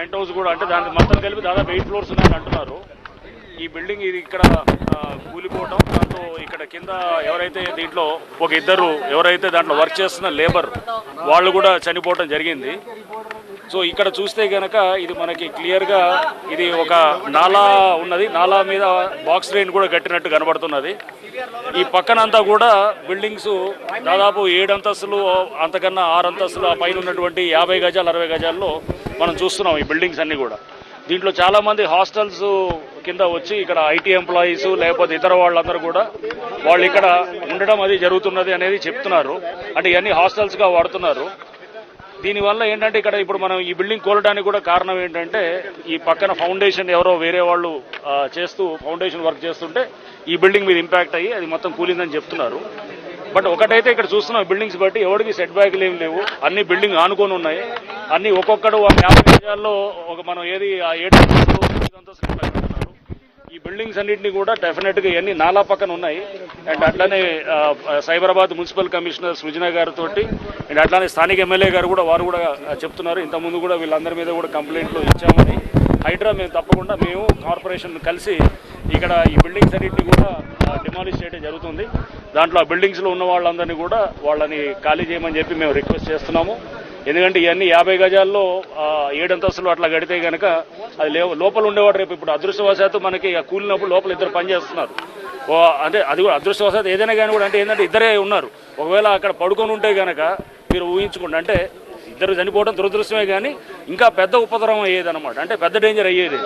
Pent house కూడా అంటే దానికి మొత్తం కలిపి దాదాపు 8 ఫ్లోర్స్ ఉన్నాయని అంటున్నారు. ఈ బిల్డింగ్ ఇది ఇక్కడ కూలిపోవడం, దాంతో ఇక్కడ కింద ఎవరైతే దీంట్లో ఒక ఇద్దరు ఎవరైతే దాంట్లో వర్క్ చేస్తున్న లేబర్ వాళ్ళు కూడా చనిపోవడం జరిగింది. సో ఇక్కడ చూస్తే కనుక ఇది మనకి క్లియర్గా ఇది ఒక నాలా ఉన్నది, నాలా మీద బాక్స్ డ్రైన్ కూడా కట్టినట్టు కనబడుతున్నది. ఈ పక్కనంతా కూడా బిల్డింగ్స్ దాదాపు 7 అంతస్తులు అంతకన్నా 6 అంతస్తులు ఆ పైన ఉన్నటువంటి 50 గజాలు 60 గజాల్లో మనం చూస్తున్నాం ఈ బిల్డింగ్స్ అన్నీ కూడా. దీంట్లో చాలామంది హాస్టల్స్ కింద వచ్చి ఇక్కడ ఐటీ ఎంప్లాయీస్ లేకపోతే ఇతర వాళ్ళందరూ కూడా వాళ్ళు ఇక్కడ ఉండడం అది జరుగుతున్నది అనేది చెప్తున్నారు. అంటే ఇవన్నీ హాస్టల్స్గా వాడుతున్నారు. దీనివల్ల ఏంటంటే ఇక్కడ ఇప్పుడు మనం ఈ బిల్డింగ్ కోలడానికి కూడా కారణం ఏంటంటే ఈ పక్కన ఫౌండేషన్ ఎవరో వేరే వాళ్ళు చేస్తూ ఫౌండేషన్ వర్క్ చేస్తుంటే ఈ బిల్డింగ్ మీద ఇంపాక్ట్ అయ్యి అది మొత్తం కూలిందని చెప్తున్నారు. బట్ ఒకటైతే ఇక్కడ చూస్తున్నాం బిల్డింగ్స్ బట్టి ఎవరికి సెట్ బ్యాక్లు ఏం లేవు, అన్ని బిల్డింగ్ ఆనుకొని ఉన్నాయి. అన్ని ఒక్కొక్కడు 50 గజాల్లో ఒక మనం ఏది 7 అంతస్తులు 8 అంతస్తులు పెడుతున్నారు. ఈ బిల్డింగ్స్ అన్నింటినీ కూడా డెఫినెట్గా ఇవన్నీ నాలా పక్కన ఉన్నాయి. అండ్ అట్లానే సైబరాబాద్ మున్సిపల్ కమిషనర్ సృజన గారితో అండ్ అట్లానే స్థానిక ఎమ్మెల్యే గారు కూడా వారు కూడా చెప్తున్నారు ఇంతకుముందు కూడా వీళ్ళందరి మీద కూడా కంప్లైంట్లు ఇచ్చామని. హైడ్రా మేము తప్పకుండా మేము కార్పొరేషన్ కలిసి ఇక్కడ ఈ బిల్డింగ్స్ అన్నింటినీ కూడా డిమాలిష్ చేయడం జరుగుతుంది. దాంట్లో ఆ బిల్డింగ్స్లో ఉన్న వాళ్ళందరినీ కూడా వాళ్ళని ఖాళీ చేయమని చెప్పి మేము రిక్వెస్ట్ చేస్తున్నాము. ఎందుకంటే ఇవన్నీ 50 గజాల్లో 7 అంతస్తులు అట్లా గడితే కనుక అది లోపల ఉండేవాడు రేపు ఇప్పుడు అదృష్టవశాత్తు మనకి కూలినప్పుడు లోపల ఇద్దరు పనిచేస్తున్నారు. అంటే అది కూడా అదృష్టవశాత్తు ఏదైనా కానీ కూడా అంటే ఏంటంటే ఇద్దరే ఉన్నారు. ఒకవేళ అక్కడ పడుకొని ఉంటే కనుక మీరు ఊహించుకోండి, అంటే ఇద్దరు చనిపోవడం దురదృష్టమే కానీ ఇంకా పెద్ద ఉపద్రవం అయ్యేది అనమాట, అంటే పెద్ద డేంజర్ అయ్యేది.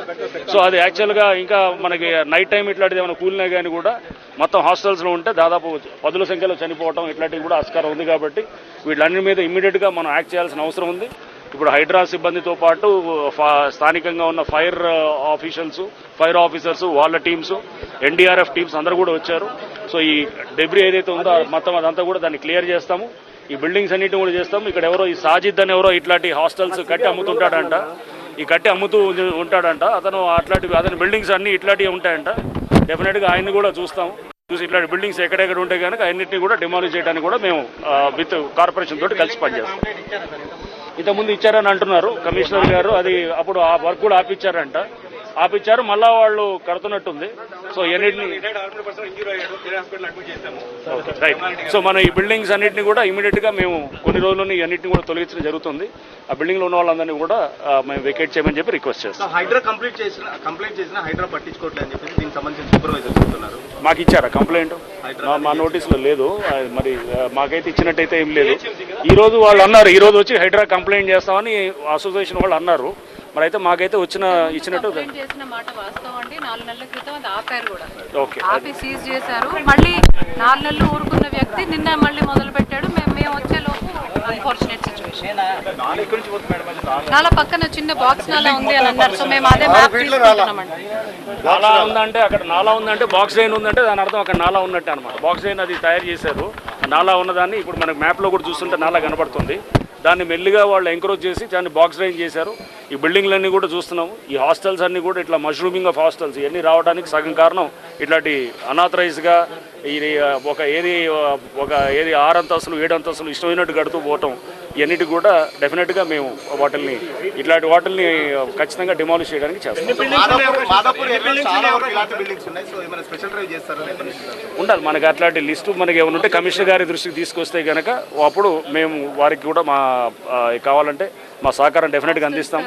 సో అది యాక్చువల్గా ఇంకా మనకి నైట్ టైం ఇట్లాంటిది ఏమైనా కూలినా కానీ కూడా మొత్తం హాస్టల్స్లో ఉంటే దాదాపు 10ల సంఖ్యలో చనిపోవడం ఇట్లాంటివి కూడా ఆస్కారం ఉంది. కాబట్టి వీళ్ళన్ని మీద ఇమ్మీడియట్గా మనం యాక్ట్ చేయాల్సిన అవసరం ఉంది. ఇప్పుడు హైడ్రా సిబ్బందితో పాటు స్థానికంగా ఉన్న ఫైర్ ఆఫీసర్స్ వాళ్ళ టీమ్స్, ఎన్డీఆర్ఎఫ్ టీమ్స్ అందరూ కూడా వచ్చారు. సో ఈ డెబ్రీ ఏదైతే ఉందో మొత్తం అదంతా కూడా దాన్ని క్లియర్ చేస్తాము. ఈ బిల్డింగ్స్ అన్నింటిని కూడా చేస్తాము. ఇక్కడ ఎవరో ఈ సాజిద్ అని ఎవరో ఇట్లాంటి హాస్టల్స్ కట్టి అమ్ముతుంటాడంట, అమ్ముతూ ఉంటాడంట అతని బిల్డింగ్స్ అన్ని ఇట్లాంటివి ఉంటాయంట. డెఫినెట్గా ఆయన్ని కూడా చూస్తాము. చూసి ఇట్లాంటి బిల్డింగ్స్ ఎక్కడెక్కడ ఉంటాయి కనుక అన్నింటినీ కూడా డిమాలిష్ చేయడానికి కూడా మేము విత్ కార్పొరేషన్ తోటి కలిసి పనిచేస్తాం. ఇంతకుముందు ఇచ్చారని అంటున్నారు కమిషనర్ గారు, అది అప్పుడు ఆ వర్క్ కూడా ఆపిచ్చారు మళ్ళా వాళ్ళు కడుతున్నట్టుంది. సో ఎన్నిటిని రైట్. సో మన ఈ బిల్డింగ్స్ అన్నింటినీ కూడా ఇమీడియట్ గా మేము కొన్ని రోజుల్లోనే అన్నింటినీ కూడా తొలగించడం జరుగుతుంది. ఆ బిల్డింగ్ లో ఉన్న వాళ్ళందరినీ కూడా మేము వెకేట్ చేయమని చెప్పి రిక్వెస్ట్ చేస్తాం. హైడ్రా కంప్లైంట్ చేసిన హైడ్రా పట్టించుకోవట్లేదు అని చెప్పి దీనికి సంబంధించిన సూపర్వైజర్ చెప్తున్నారు. మాకు ఇచ్చారా కంప్లైంట్? మా నోటీసులో లేదు. మరి మాకైతే ఇచ్చినట్టయితే ఏం లేదు. ఈ రోజు వాళ్ళు అన్నారు, ఈ రోజు వచ్చి హైడ్రా కంప్లైంట్ చేస్తామని అసోసియేషన్ వాళ్ళు అన్నారు. మరి అయితే మాకైతే ఇచ్చినట్టు చేసిన మాట వాస్తవం అండి. 4 నెలల క్రితం అది ఆపారు కూడా, ఓకే ఆపి సీజ్ చేశారు. మళ్ళీ 4 నెలలు ఊరుకున్న వ్యక్తి నిన్న మళ్ళీ మొదలు పెట్టాడు. మేము వచ్చే లోపు అన్ఫార్చునేట్ సిచ్యువేషన్. నాలా పక్కన చిన్న బాక్స్ నాలా ఉంది అని అన్నారు. సో మేము అదే మ్యాప్ తీసుకుంటున్నామండి. నాలా ఉందంటే అక్కడ నాలా ఉందంటే బాక్స్ డ్రైన్ ఉందంటే దాని అర్థం అక్కడ నాలా ఉన్నట్టే అనమాట. బాక్స్ డ్రైన్ అది తయారు చేశారు. నాలా ఉన్నదాన్ని ఇప్పుడు మనకు మ్యాప్లో కూడా చూస్తుంటే నాలా కనబడుతుంది. దాన్ని మెల్లిగా వాళ్ళు ఎంకరేజ్ చేసి దాన్ని బాక్స్ డ్రైన్ చేశారు. ఈ బిల్డింగ్లన్నీ కూడా చూస్తున్నాము. ఈ హాస్టల్స్ అన్నీ కూడా ఇట్లా మష్రూమింగ్ ఆఫ్ హాస్టల్స్ ఇవన్నీ రావడానికి సగం కారణం ఇట్లాంటి అనాథరైజ్గా ఇది ఒక ఏది 6 అంతస్తులు 7 అంతస్తులు ఇష్టమైనట్టు గడుతూ పోవటం ఇవన్నిటి కూడా డెఫినెట్గా మేము ఇట్లాంటి వాటిల్ని ఖచ్చితంగా డిమాలిష్ చేయడానికి చేస్తాం. ఉండాలి మనకి అట్లాంటి లిస్టు మనకి ఏమైనా ఉంటే కమిషనర్ గారి దృష్టికి తీసుకొస్తే కనుక అప్పుడు మేము వారికి కూడా కావాలంటే మా సహకారం డెఫినెట్గా అందిస్తాం.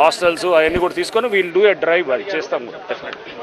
హాస్టల్స్ అవన్నీ కూడా తీసుకొని వీల్ డూ ఎ డ్రైవ్ అది చేస్తాము డెఫినెట్గా.